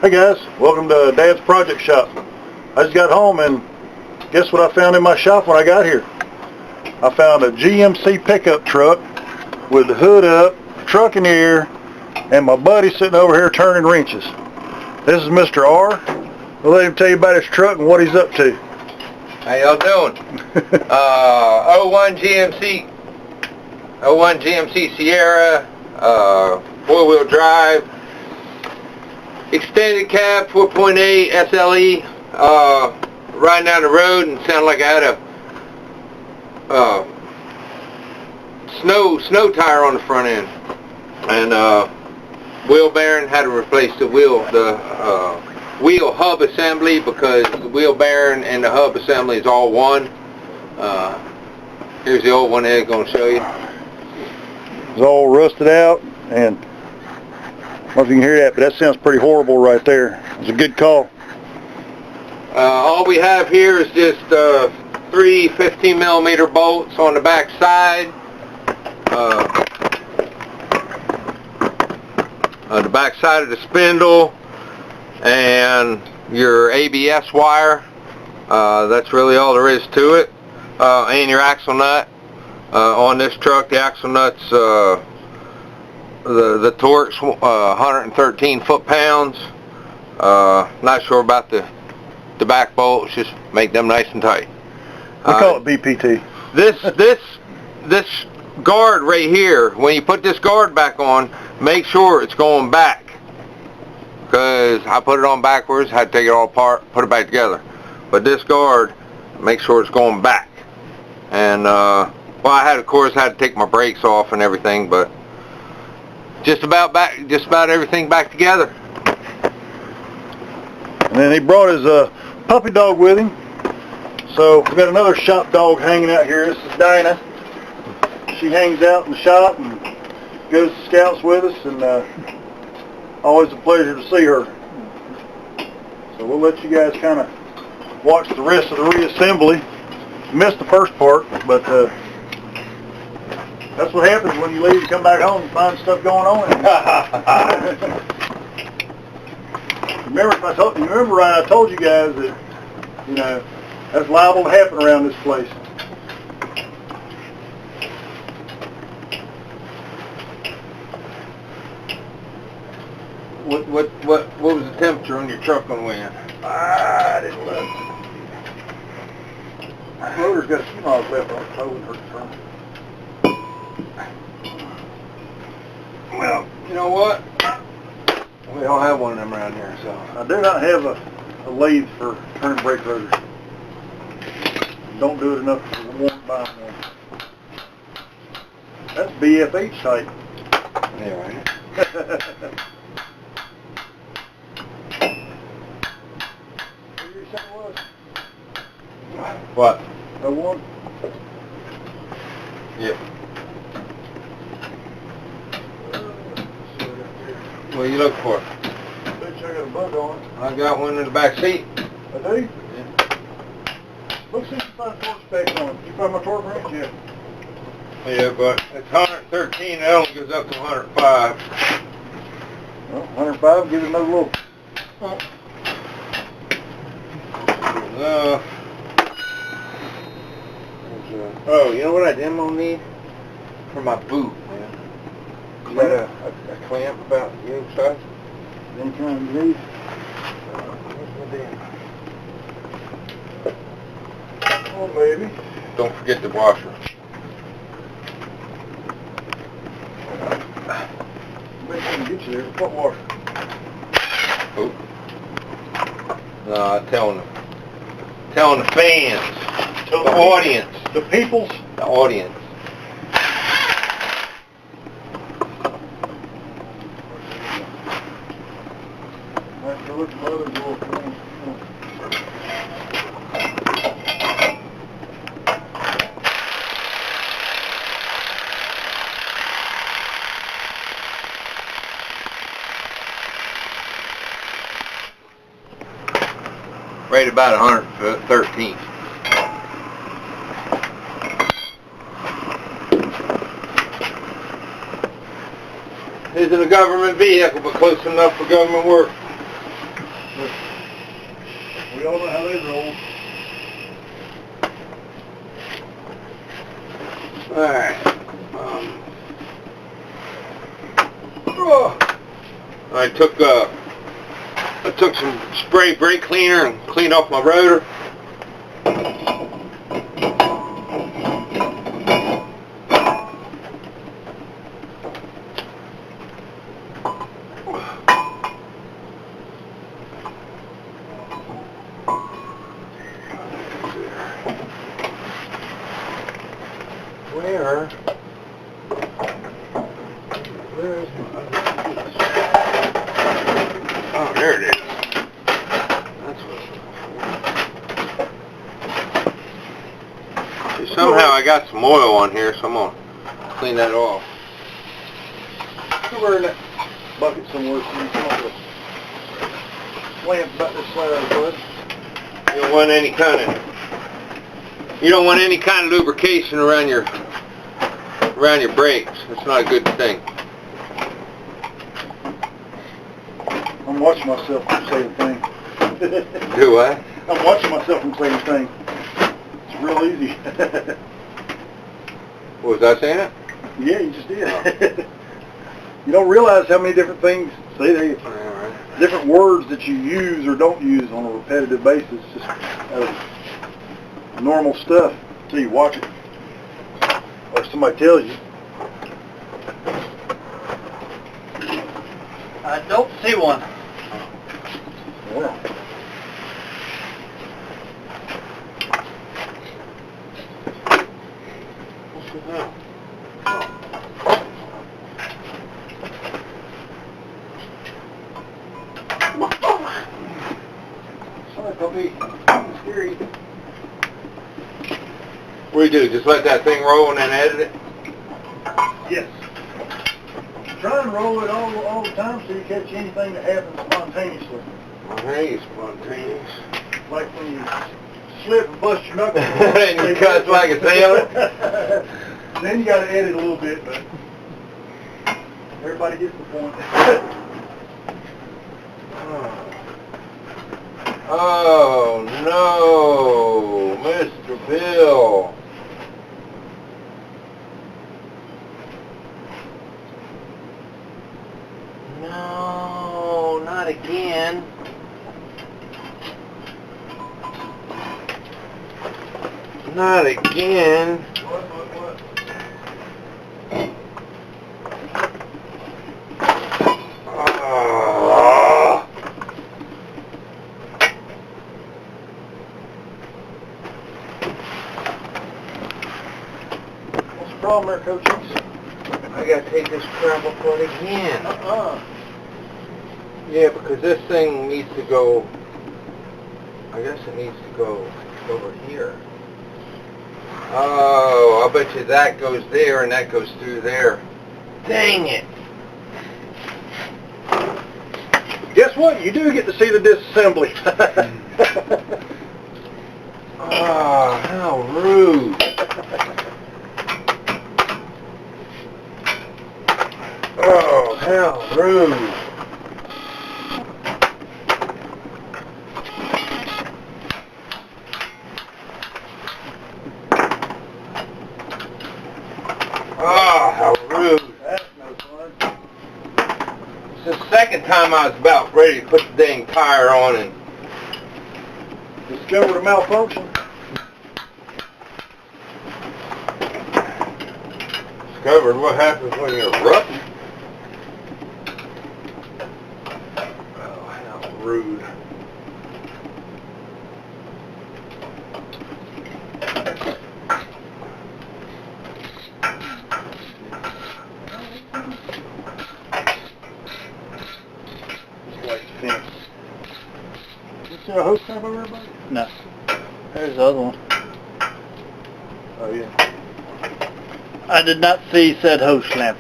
Hey guys, welcome to Dad's Project Shop. I just got home and guess what I found in my shop when I got here? I found a GMC pickup truck with the hood up, truck in the air, and my buddy sitting over here turning wrenches. This is Mr. R. We'll let him tell you about his truck and what he's up to. How y'all doing? 01 GMC Sierra, 4-wheel drive, extended cab, 4.8 SLE, riding down the road and sounded like I had a snow tire on the front end, and wheel bearing, had to replace the wheel hub assembly because the wheel bearing and the hub assembly is all one. Here's the old one that I'm going to show you. It's all rusted out, and I don't know if you can hear that, but that sounds pretty horrible right there. It's a good call. All we have here is just 3 15mm bolts on the back side. The back side of the spindle and your ABS wire. That's really all there is to it. And your axle nut. On this truck, the axle nuts, the torque's 113 foot-pounds. Not sure about the back bolts, just make them nice and tight. We call it BPT. This guard right here, when you put this guard back on, make sure it's going back, because I put it on backwards, had to take it all apart, put it back together. But this guard, make sure it's going back. And well, I of course had to take my brakes off and everything, but just about everything back together. And then he brought his puppy dog with him. So we've got another shop dog hanging out here. This is Dinah. She hangs out in the shop and goes to scouts with us, and always a pleasure to see her. So we'll let you guys kind of watch the rest of the reassembly. Missed the first part, but that's what happens when you leave and come back home and find stuff going on. Remember right, I told you guys that, you know, that's liable to happen around this place. What was the temperature on your truck on the way in? I didn't look. The motor's got a few miles left on it, so I wouldn't hurt the front. Well, you know what? We don't have one of them around here, so. I do not have a lathe for turning brake rotors. Don't do it enough for one by one. That's BFH type. Yeah, right. What? No one? Yep. What are you looking for? I bet you I got a bug on it. I got one in the back seat. I do? Yeah. Look, see if you find torque specs on it. You find my torque wrench yet? Yeah, but it's 113, that only goes up to 105. Well, 105, give it another little. Oh, you know what I demo need? For my boot, man. You got a clamp about the inside? Any kind of these? Where's my damn? Oh, maybe. Don't forget the washer. Maybe I can get you there. Foot washer. Oh. No, I'm telling the fans, the audience, the peoples, the audience. Let's go look at my other little thing. Right about 113. Isn't a government vehicle, but close enough for government work. but we all know how they roll. Alright. I took some spray brake cleaner and cleaned off my rotor. Where is my other piece? Oh, there it is. That's what it's for. See, somehow I got some oil on here, so I'm going to clean that off. Somewhere in that bucket somewhere. So you come up with a lamp about this size, bud. You don't want any kind of lubrication around your brakes. It's not a good thing. I'm watching myself from saying the thing. Do what? I'm watching myself from saying the thing. It's real easy. Was I saying it? Yeah, you just did. You don't realize how many different things, different words that you use or don't use on a repetitive basis, just normal stuff until you watch it or somebody tells you. I don't see one. Yeah. What's it now? Sorry, puppy. Scary. What do you do? Just let that thing roll and then edit it? Yes. Try and roll it all the time so you catch anything that happens spontaneously. Hey, spontaneous. Like when you slip and bust your knuckles. And you cuss like a sailor? Then you got to edit a little bit, but everybody gets the point. Oh no, Mr. Bill. No, not again. Not again. What? What's the problem there, Coaches? I gotta take this crap apart again. Yeah, because this thing needs to go, I guess it needs to go over here. Oh, I bet you that goes there and that goes through there. Dang it. Guess what? You do get to see the disassembly. Oh, how rude. Oh, how rude. Oh, how rude. That's no fun. It's the second time I was about ready to put the dang tire on and Discovered a malfunction. discovered what happens when you're rough. Oh, how rude. You see a hose clamp over there, buddy? No. There's the other one. Oh, yeah. I did not see said hose clamp.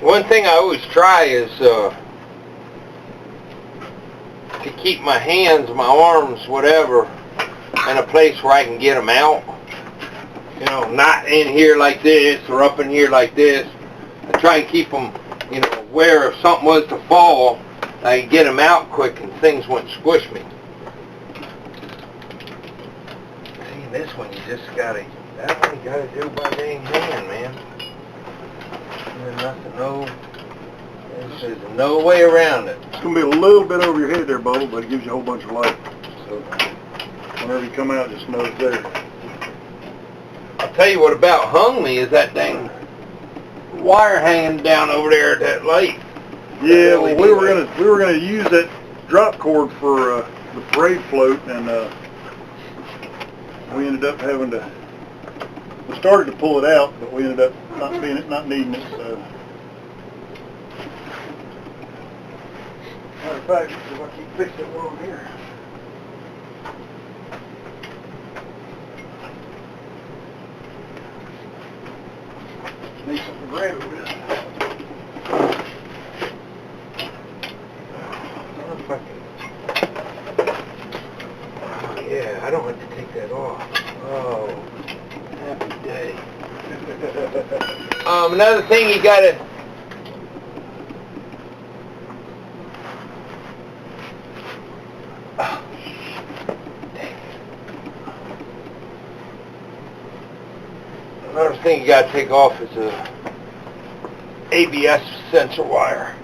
One thing I always try is to keep my hands, my arms, whatever, in a place where I can get them out. you know, not in here like this or up in here like this. I try and keep them, you know, where if something was to fall, I could get them out quick and things wouldn't squish me. See, this one you just gotta, that one you gotta do by dang hand, man. There's nothing, there's no way around it. It's going to be a little bit over your head there, Bubba, but it gives you a whole bunch of light. So whenever you come out, just know it's there. I'll tell you what about hung me is that dang wire hanging down over there at that light. Yeah, well, we were gonna use that drop cord for the parade float, and we ended up having to. We started to pull it out, but we ended up not needing it. So, matter of fact, if I keep fixing it while I'm here. Need something to grab it with. Oh, yeah, I don't have to take that off. Oh, happy day. Another thing you gotta... Oh, dang. Another thing you gotta take off is a ABS sensor wire.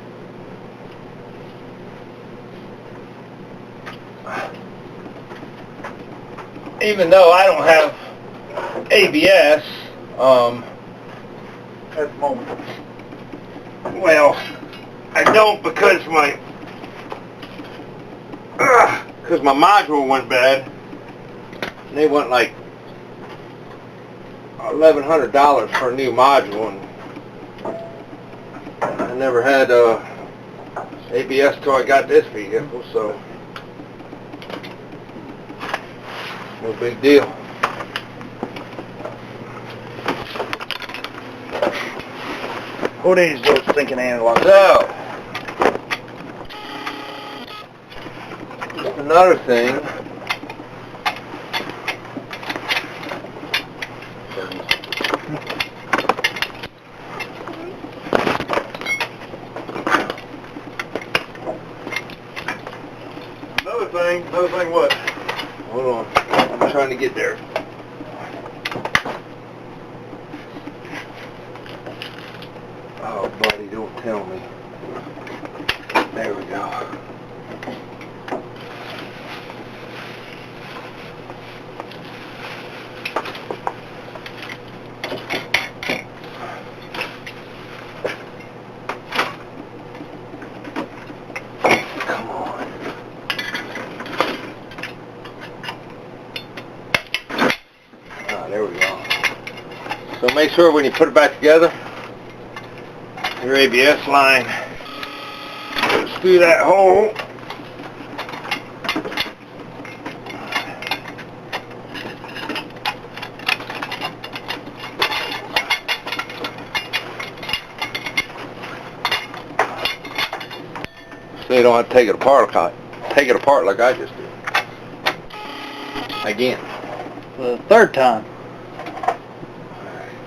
Even though I don't have ABS, At the moment. well, I don't because my module went bad. And they went like $1,100 for a new module, and I never had ABS till I got this vehicle, so no big deal. Who needs those thinking analog? So, just another thing. Another thing what? Hold on, I'm trying to get there. Oh, buddy, don't tell me. There we go. Come on. Ah, there we go. So make sure when you put it back together, your ABS line goes through that hole. So you don't have to take it apart like I just did. Again. The third time.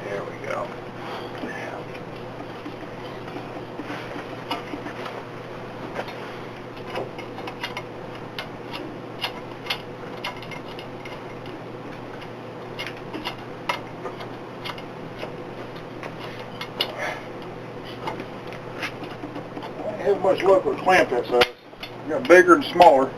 There we go. I don't have much luck with a clamp that size. I got bigger and smaller.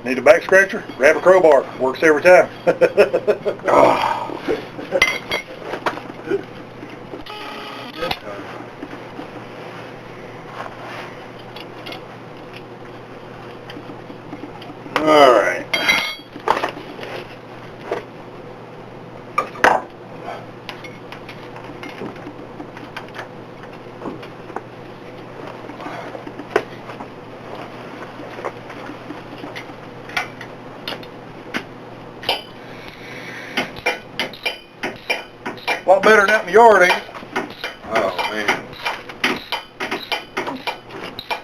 Need a back scratcher? Grab a crowbar. Works every time. All right. my yard, ain't it? Oh man.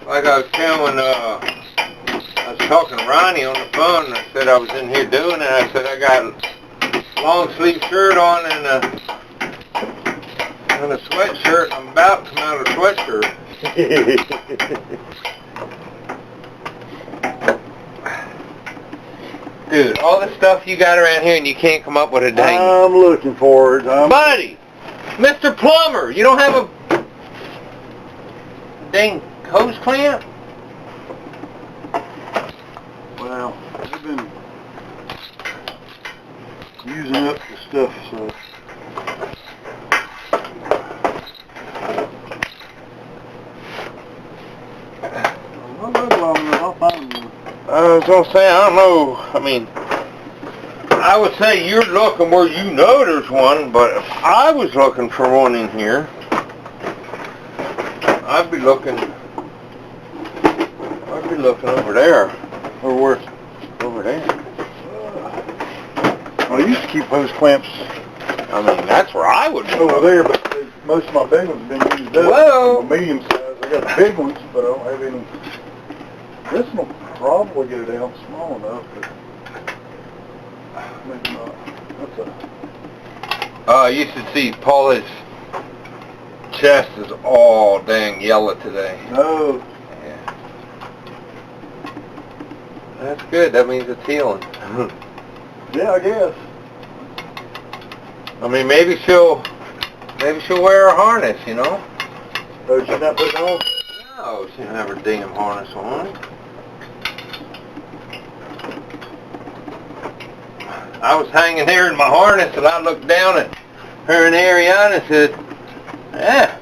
Like I was telling, I was talking to Ronnie on the phone, and I said I was in here doing it. I said I got a long sleeve shirt on and a sweatshirt. I'm about to come out of the sweatshirt. Dude, all the stuff you got around here and you can't come up with a dang... I'm looking for it. Buddy! Mr. Plumber! You don't have a dang hose clamp? Well, I've been using up the stuff, so... I'll look long enough, I'll find one. I was gonna say, I don't know, I mean, I would say you're looking where you know there's one, but if I was looking for one in here, I'd be looking over there. Or where? Over there. I used to keep hose clamps I mean, that's where I would be over looking. there, but most of my big ones have been used up. Well- My medium size. I got the big ones, but I don't have any. This one will probably go down small enough, but maybe not. That's a... You should see Paula's chest is all dang yellow today. No. Yeah. That's good. That means it's healing. Yeah, I guess. I mean, maybe she'll wear a harness, you know? Oh, she's not putting on? No, she didn't have her damn harness on. I was hanging there in my harness and I looked down at her and Ariana and said, "Yeah,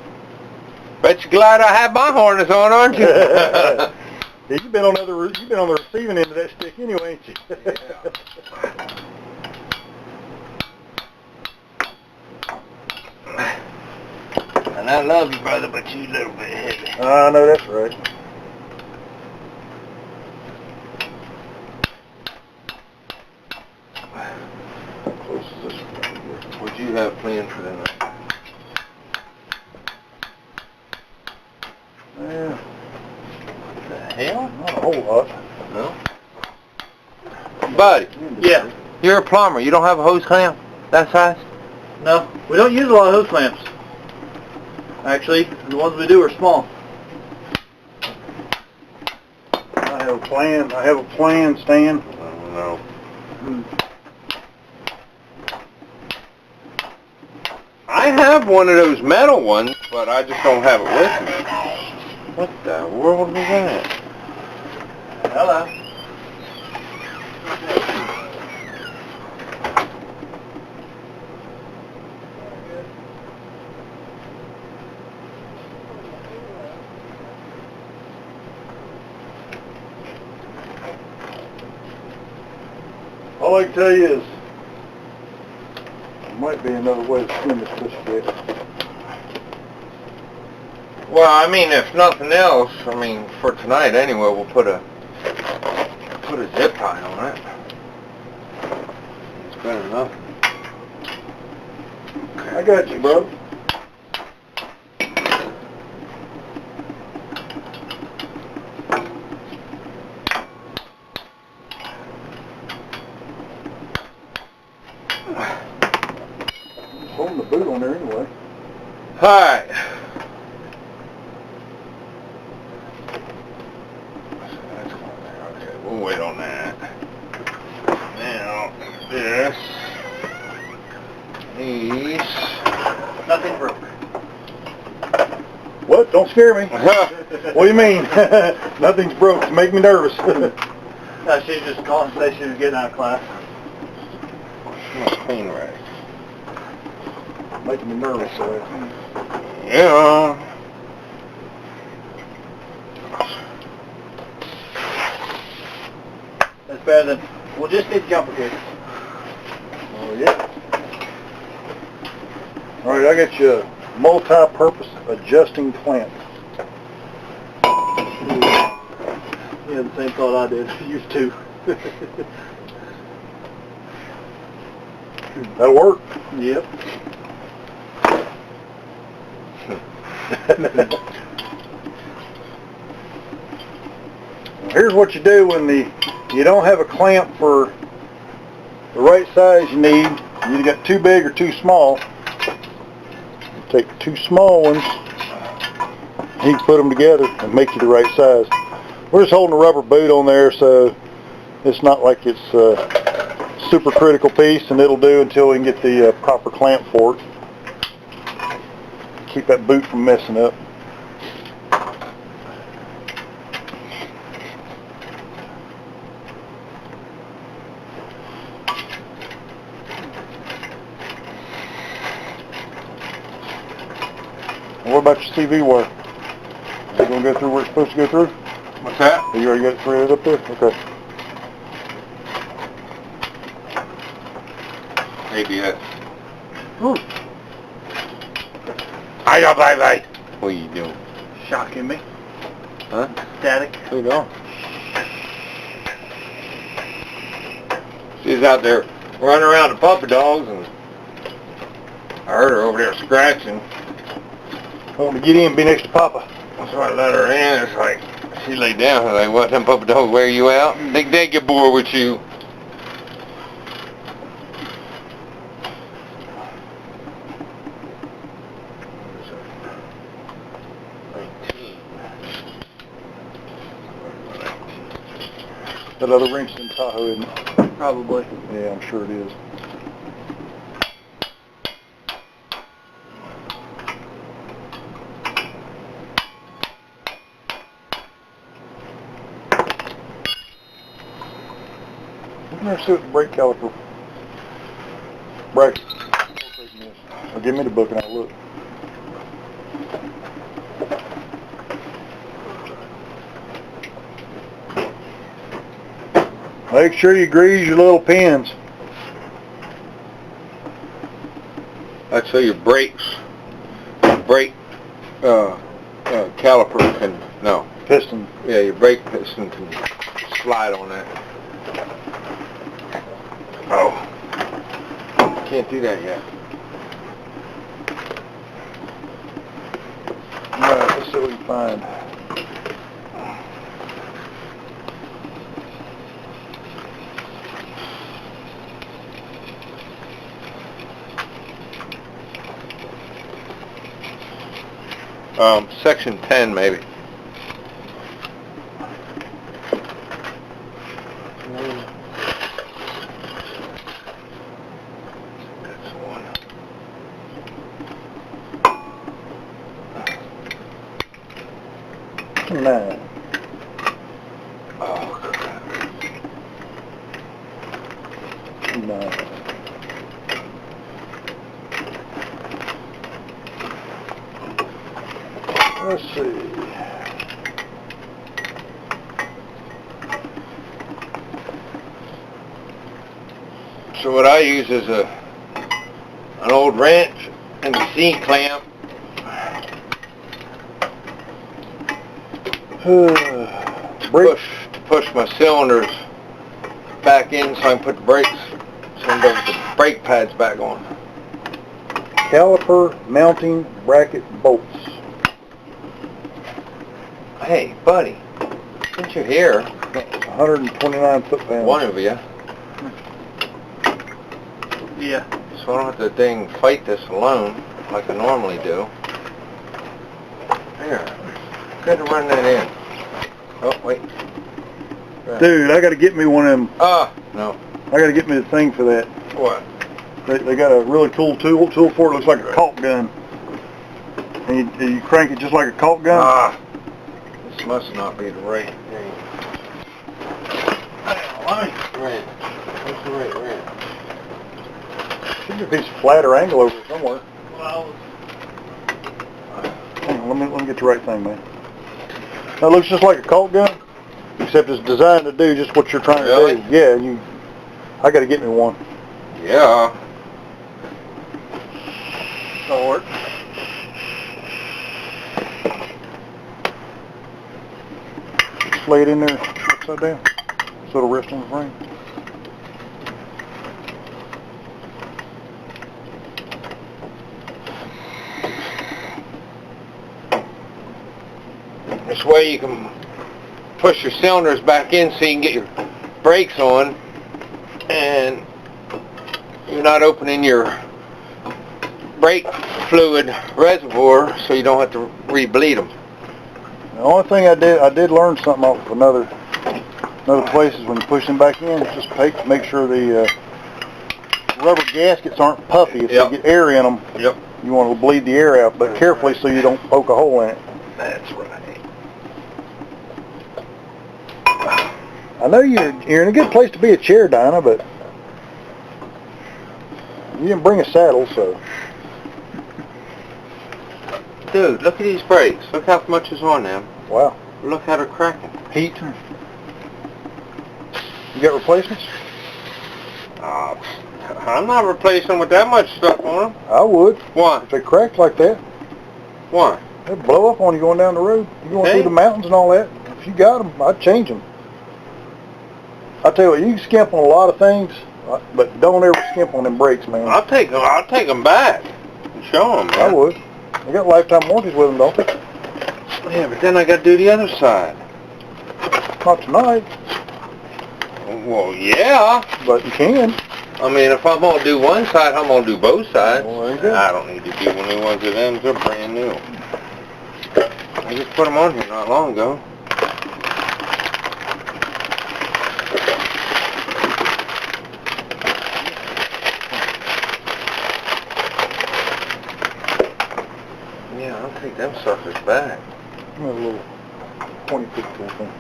bet you're glad I have my harness on, aren't you?" Yeah, you've been on the receiving end of that stick anyway, ain't you? Yeah. And I love you, brother, but you a little bit heavy. I know that's right. How close is this one right here? What'd you have planned for tonight? Yeah, What the hell? not a whole lot. No? Buddy, Yeah. you're a plumber. You don't have a hose clamp that size? No, we don't use a lot of hose clamps. Actually, the ones we do are small. I have a plan. Stan. I don't know. I have one of those metal ones, but I just don't have it with me. What the world was that? Hello. All I can tell you is, there might be another way to skin this fish fish. Well, I mean, if nothing else, I mean, for tonight anyway, we'll put a zip tie on it. It's better enough. I got you, bro. Holding the boot on there anyway. Alright. Okay, we'll wait on that. Now, this. These. Nothing broke. What? Don't scare me. What do you mean? Nothing's broke. You make me nervous. No, she's just calling to say she was getting out of class. Clean rag. Making me nervous. So. Yeah. That's better than, we'll just need jumper kits. Oh yeah. All right, I got you a multi-purpose adjusting clamp. Yeah, the same thought I did. Used to. That'll work. Yep. Here's what you do when you don't have a clamp for the right size you need. You got too big or too small. Take two small ones. You can put them together and make you the right size. We're just holding a rubber boot on there, so it's not like it's a super critical piece, and it'll do until we can get the proper clamp for it. Keep that boot from messing up. What about your CV wire? Is it going to go through where it's supposed to go through? What's that? You already got it threaded up there? Okay. Maybe it. Ooh. Hiya, bye. What are you doing? Shocking me. Huh? Static. What are you doing? She's out there running around the puppy dogs, and I heard her over there scratching. I want to get in and be next to Papa. So I let her in. It's like, she laid down. I'm like, what, them puppy dogs wear you out? They get bored with you. That other wrench in Tahoe, isn't it? Probably. Yeah, I'm sure it is. Look there, see what the brake caliper bracket. Or give me the book and I'll look. Make sure you grease your little pins. That's so your brake caliper can, no. Piston. Yeah, your brake piston can slide on that. Oh. Can't do that yet. Alright, let's see what we can find. Section 10 maybe. That's the one. Nine. Oh, crap. Nine. Let's see. So what I use is an old wrench and a C-clamp. Brake. To push my cylinders back in so I can put the brakes, so I can put the brake pads back on. Caliper mounting bracket bolts. Hey, buddy, since you're here, 129 foot-pounds. one of you, Yeah. so I don't have to dang fight this alone like I normally do. Here, good to run that in. Oh, wait. Right. Dude, I got to get me one of them. No. I got to get me the thing for that. What? They got a really cool tool for it. Looks like a caulk gun. And you crank it just like a caulk gun. This must not be the right thing. Wrench. What's the right wrench? Should be a piece of flatter angle over it somewhere. Well, Hang on, let me get the right thing, man. That looks just like a caulk gun, except it's designed to do just what you're trying Really? to do. Yeah, I got to get me one. Yeah. That'll work. Just lay it in there upside down, so it'll rest on the frame. this way you can push your cylinders back in so you can get your brakes on, and you're not opening your brake fluid reservoir, so you don't have to re-bleed them. The only thing I did learn something off of another places when you push them back in, just make sure the rubber gaskets aren't puffy. If you get air in them, you want to bleed the air out, but carefully so you don't poke a hole in it. That's right. I know you're in a good place to be a chair, Dinah, but you didn't bring a saddle, so. Dude, look at these brakes. Look how much is on them. Wow. Look how they're cracking. Heat. You got replacements? I'm not replacing with that much stuff on them. I would. Why? If they cracked like that. Why? They'd blow up on you going down the road. You going through the mountains and all that. If you got them, I'd change them. I tell you what, you can skimp on a lot of things, but don't ever skimp on them brakes, man. I'll take them back and show them, man. I would. They got lifetime warranties with them, don't they? Yeah, but then I got to do the other side. Not tonight. Well, yeah. But you can. I mean, if I'm going to do one side, I'm going to do both sides. Well, there you go. I don't need to do new ones of them. They're brand new. I just put them on here not long ago. Yeah, I'll take them suckers back. A little 20-foot tool thing.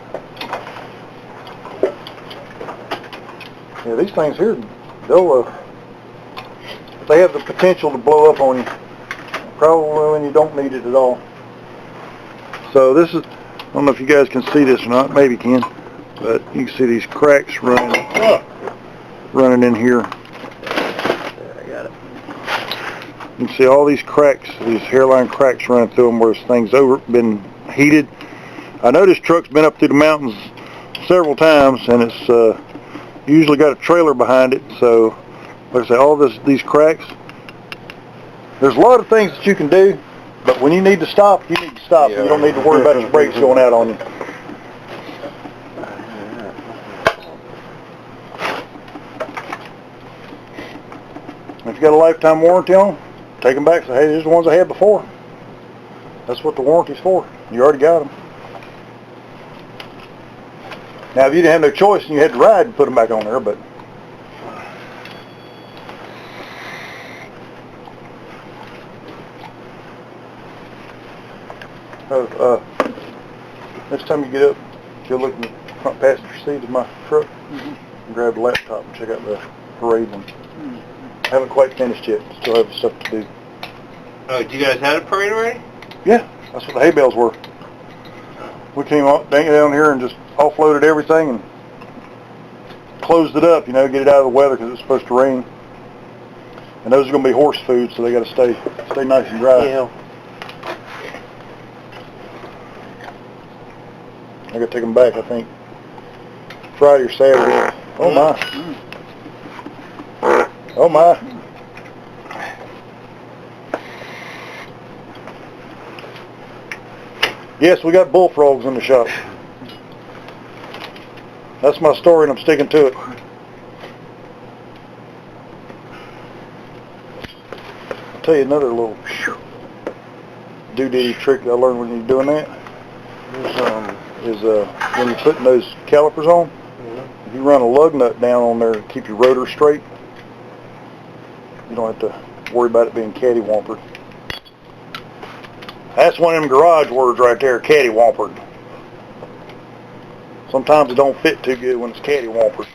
Yeah, these things here, they have the potential to blow up on you. Probably when you don't need it at all. So this is, I don't know if you guys can see this or not, maybe you can, but you can see these cracks running in here. I got it. You can see all these cracks, these hairline cracks running through them where this thing's been heated. I know this truck's been up through the mountains several times, and it's usually got a trailer behind it. So, like I say, all these cracks. There's a lot of things that you can do, but when you need to stop, you need to stop. Yeah. You don't need to worry about your brakes going out on you. If you got a lifetime warranty on them, take them back and say, hey, these are the ones I had before. That's what the warranty's for. You already got them. Now, if you didn't have no choice and you had to ride, and put them back on there, but... next time you get up, you'll look in the front passenger seat of my truck and grab the laptop and check out the parade one. I haven't quite finished yet. Still have stuff to do. Oh, do you guys have a parade already? Yeah, that's what the hay bales were. We came down here and just offloaded everything and closed it up, get it out of the weather because it's supposed to rain. And those are going to be horse food, so they got to stay nice and dry. Yeah. I got to take them back, I think, Friday or Saturday. Oh my. Oh my. Yes, we got bullfrogs in the shop. That's my story and I'm sticking to it. I'll tell you another little doodaddy trick that I learned when you're doing that. Is when you're putting those calipers on, if you run a lug nut down on there to keep your rotor straight, you don't have to worry about it being catty-wampered. That's one of them garage words right there, catty-wampered. Sometimes it don't fit too good when it's catty-wampered.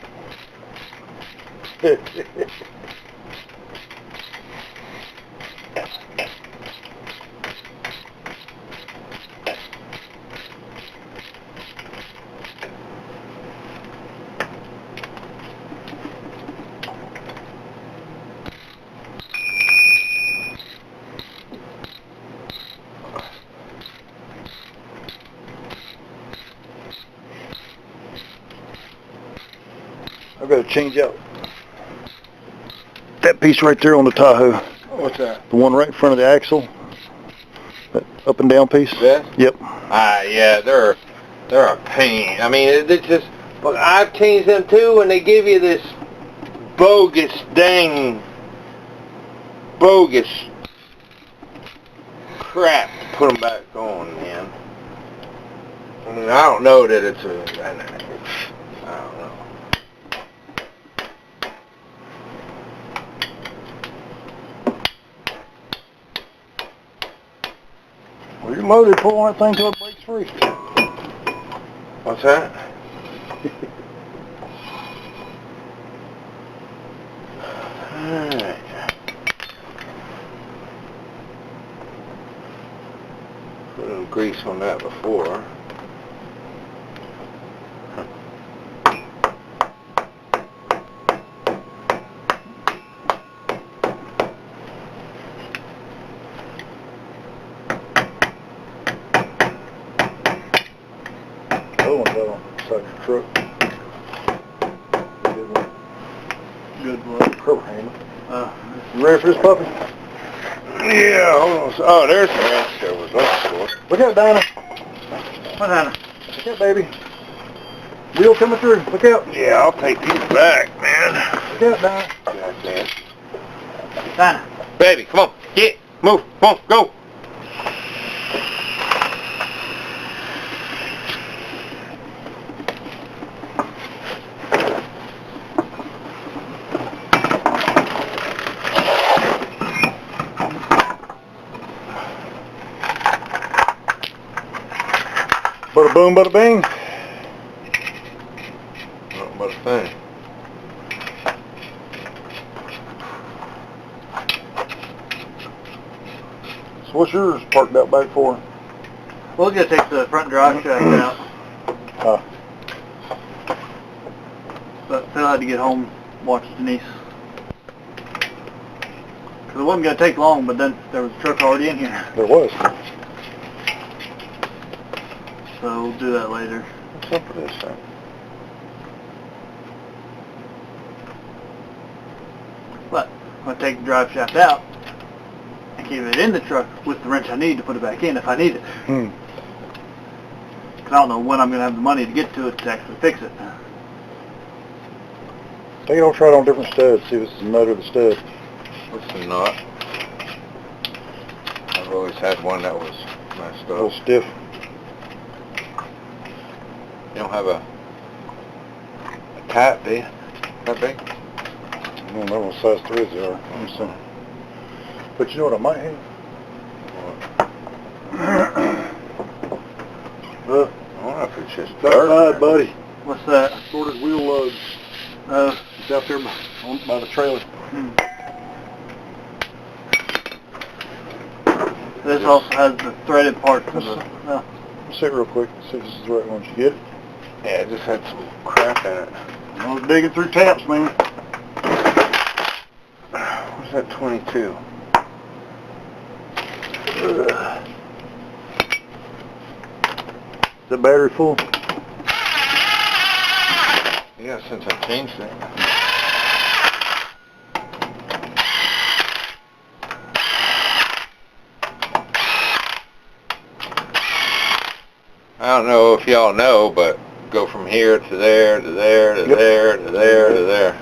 I've got to change out that piece right there on the Tahoe. What's that? The one right in front of the axle. That up and down piece. Yeah? Yep. Yeah, they're a pain. I mean, it's just, look, I've changed them too, and they give you this bogus crap to put them back on, man. I mean, I don't know that it's a, I don't know. Well, you're loaded. Pull on that thing till it breaks free. What's that? Alright. Put a little grease on that before. Truck. Good one. Crow handle. You ready for this puppy? Yeah, hold on. Oh, there's some ranch covers. Let's go. Look out, Dinah. What, Dinah? Look out, baby. Wheel coming through. Look out. Yeah, I'll take these back, man. Look out, Dinah. God, man. Dinah. Baby, come on. Get. Move. Come on. Go. Bada boom, bada bing. Not but a thing. So what's yours parked out back for? Well, we're going to take the front drive shaft out. But Phil had to get home, watch Denise. Because it wasn't going to take long, but then there was a truck already in here. There was. So we'll do that later. What's up with this thing? But I'm going to take the drive shaft out and keep it in the truck with the wrench I need to put it back in if I need it. Because I don't know when I'm going to have the money to get to it to actually fix it. Take it all, try it on different studs, see if it's the nut or the stud. What's the knot? I've always had one that was messed A little up. stiff. You don't have a tap, do you? That big? I don't know what size threads they are. But you know what I might have? I don't know if it's just Outside, dirt. buddy. What's that? Sorted wheel load. It's out there by the trailer. This also has the threaded part for the... Let's see it real quick. See if this is the right one. Did you get it? Yeah, it just had some crap in it. I was digging through taps, man. What's that 22? Is the battery full? Yeah, since I changed it. I don't know if y'all know, but go from here to there, to there, to there, to there, to there.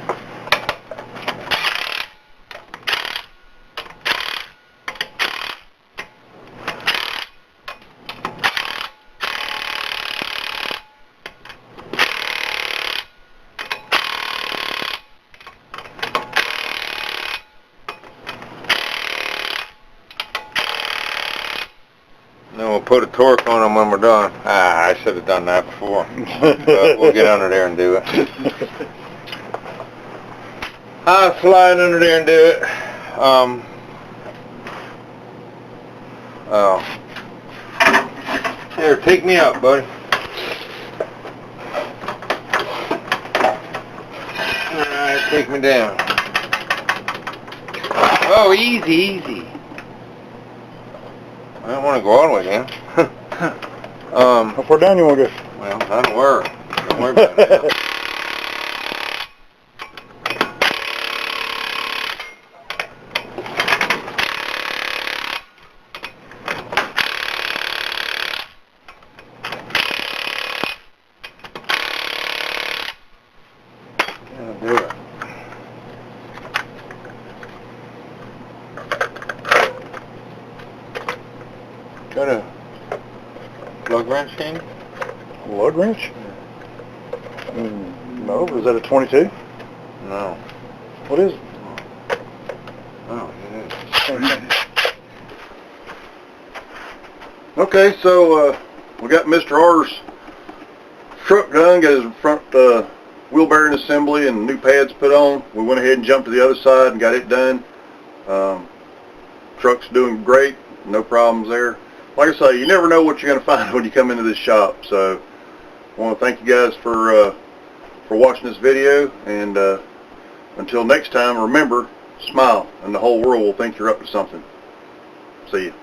Then we'll put a torque on them when we're done. I should have done that before. But we'll get under there and do it. I'll slide under there and do it. Oh. Here, take me out, buddy. Alright, take me down. Oh, easy, easy. I don't want to go all the way down. How far down you want to go? Well, that'll work. Don't worry about it. That'll do it. Got a lug wrench in? Lug wrench? No, is that a 22? No. What is it? Oh, it is. Okay, so we got Mr. R's truck done, got his front wheel bearing assembly and new pads put on. We went ahead and jumped to the other side and got it done. Truck's doing great, no problems there. Like I say, you never know what you're going to find when you come into this shop. So I want to thank you guys for watching this video, and until next time, remember, smile and the whole world will think you're up to something. See you.